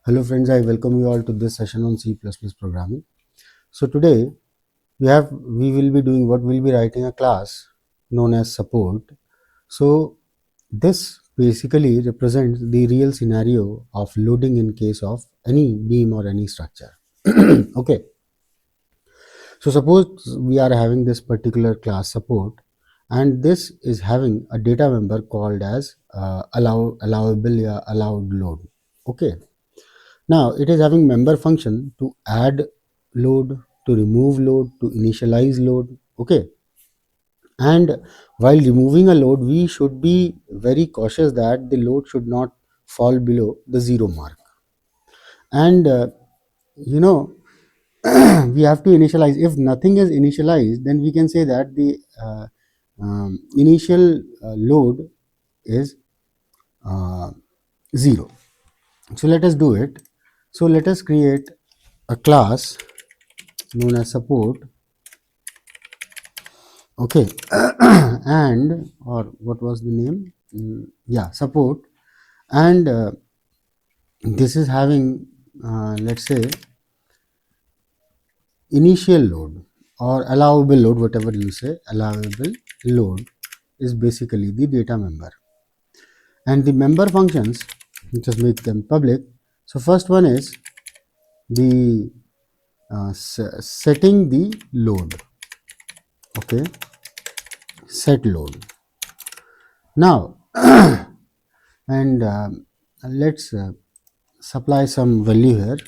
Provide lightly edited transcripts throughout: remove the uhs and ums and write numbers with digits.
Hello friends, I welcome you all to this session on C++ programming. So today we will be doing what we'll be writing a class known as support. So this basically represents the real scenario of loading in case of any beam or any structure. Okay. So suppose we are having this particular class support, and this is having a data member called as allowed load. Okay. Now it is having member function to add load, to remove load, to initialize load. Okay. And while removing a load, we should be very cautious that the load should not fall below the 0 mark. And you know, we have to initialize. If nothing is initialized, then we can say that the initial load is 0. So let us do it. So let us create a class known as support. Okay. And or what was the name? Yeah, support. And this is having let's say initial load or allowable load, whatever you say. Allowable load is basically the data member, and the member functions, just make them public. So first one is the setting the load. Okay, set load. Now and let's supply some value here,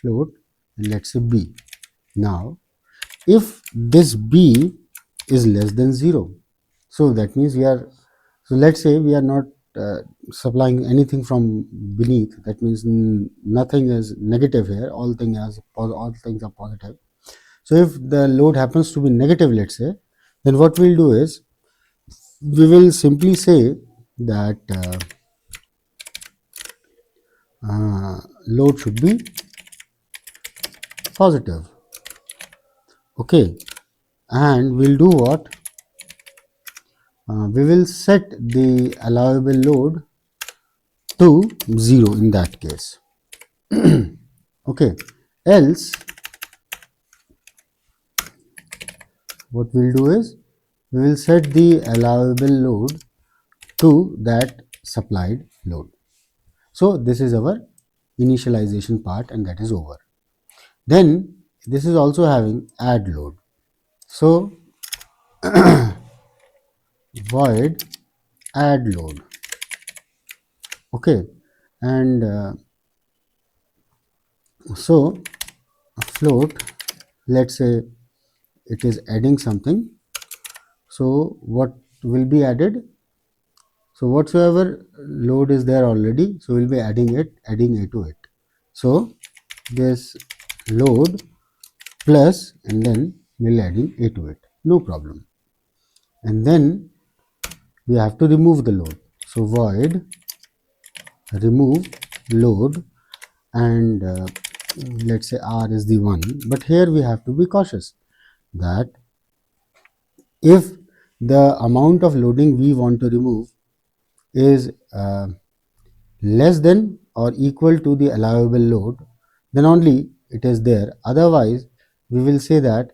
float, and let's say b. Now if this b is less than 0, so that means we are, so let's say we are not supplying anything from beneath, that means nothing is negative here, all things are positive. So if the load happens to be negative, let's say, then what we'll do is we will simply say that load should be positive. Okay, and we'll do what? We will set the allowable load to 0 in that case. Okay, else what we'll do is we will set the allowable load to that supplied load. So this is our initialization part, and that is over. Then this is also having add load. So void add load. Okay, and so float, let's say it is adding something. So what will be added? So whatsoever load is there already, so we'll be adding a to it. So this load plus, and then we'll adding a to it, no problem. And then we have to remove the load. So void remove load, and let's say r is the 1, but here we have to be cautious that if the amount of loading we want to remove is less than or equal to the allowable load, then only it is there. Otherwise we will say that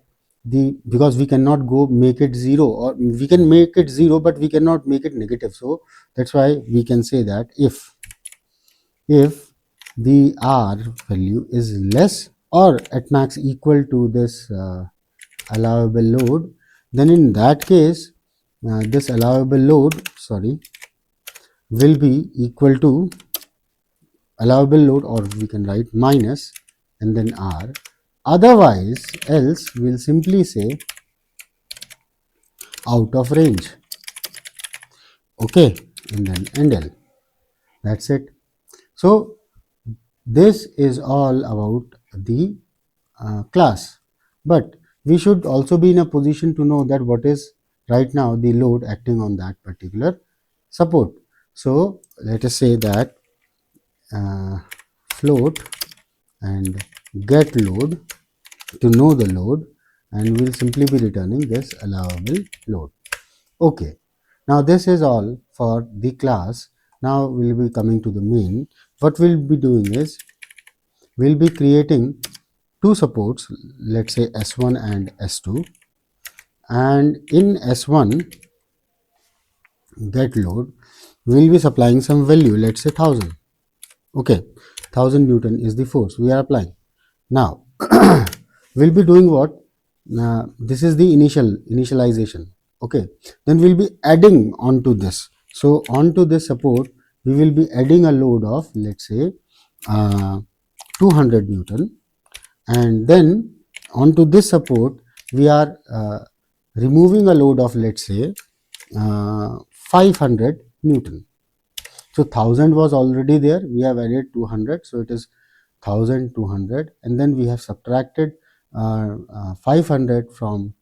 because we cannot go make it 0, or we can make it 0 but we cannot make it negative. So that's why we can say that if the r value is less or at max equal to this allowable load, then in that case this allowable load will be equal to allowable load, or we can write minus and then r. Otherwise else we'll simply say out of range. Okay, and then endl. That's it. So this is all about the class, but we should also be in a position to know that what is right now the load acting on that particular support. So let us say that float and get load to know the load, and we'll simply be returning this allowable load. Okay, now this is all for the class. Now we'll be coming to the main. What we'll be doing is we'll be creating two supports, let's say S1 and S2, and in S1 get load we'll be supplying some value, let's say 1000. Okay, 1000 Newton is the force we are applying. Now we'll be doing what? This is the initialization. Okay, then we'll be adding onto this. So onto this support we will be adding a load of, let's say, 200 Newton, and then onto this support we are removing a load of, let's say, 500 Newton. So 1000 was already there, we have added 200, so it is 1200, and then we have subtracted 500 from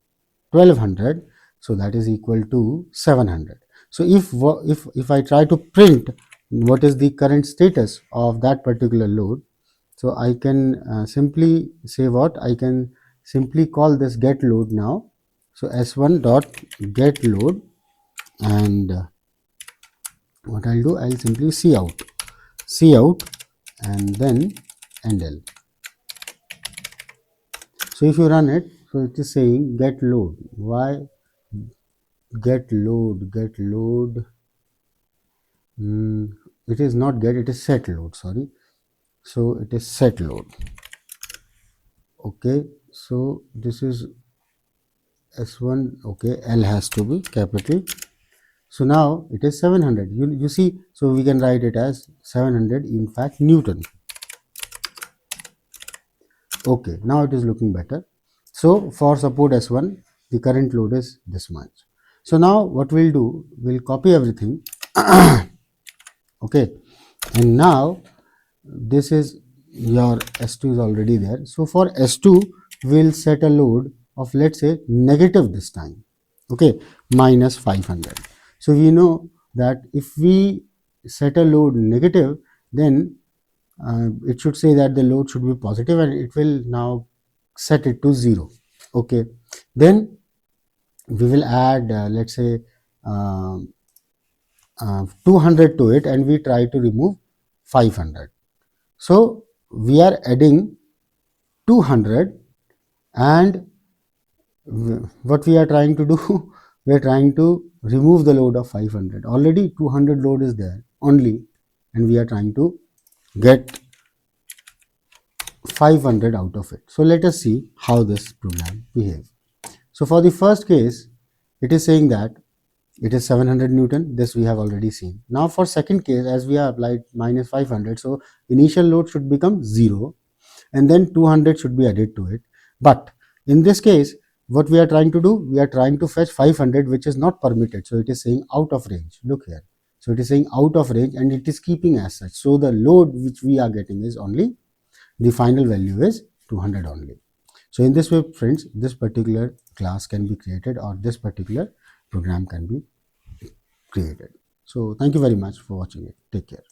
1200, so that is equal to 700. So if I try to print what is the current status of that particular load, so I can simply say what? I can simply call this get load now. So S1 dot get load, and what I'll do, I'll simply cout, and then NL. So if you run it, so it is saying get load. Why get load? Get load. It is not get, it is set load. Sorry. So it is set load. Okay. So this is S1. Okay. L has to be capital. So now it is 700. You see, so we can write it as 700 in fact Newton. Okay, now it is looking better. So for support S1, the current load is this much. So now what we'll do, we'll copy everything. Okay, and now this is your S2 is already there. So for S2, we'll set a load of, let's say, negative this time. Okay, minus 500. So we know that if we set a load negative, then it should say that the load should be positive, and it will now set it to 0. Okay, then we will add let's say 200 to it, and we try to remove 500. So we are adding 200, and what we are trying to do, we are trying to remove the load of 500. Already 200 load is there only, and we are trying to get 500 out of it. So let us see how this program behaves. So for the first case, it is saying that it is 700 Newton. This we have already seen. Now for second case, as we have applied minus 500, so initial load should become 0, and then 200 should be added to it. But in this case, what we are trying to do, we are trying to fetch 500, which is not permitted. So it is saying out of range. Look here. So it is saying out of range, and it is keeping as such. So the load which we are getting is only, the final value is 200 only. So in this way, friends, this particular class can be created, or this particular program can be created. So thank you very much for watching it. Take care.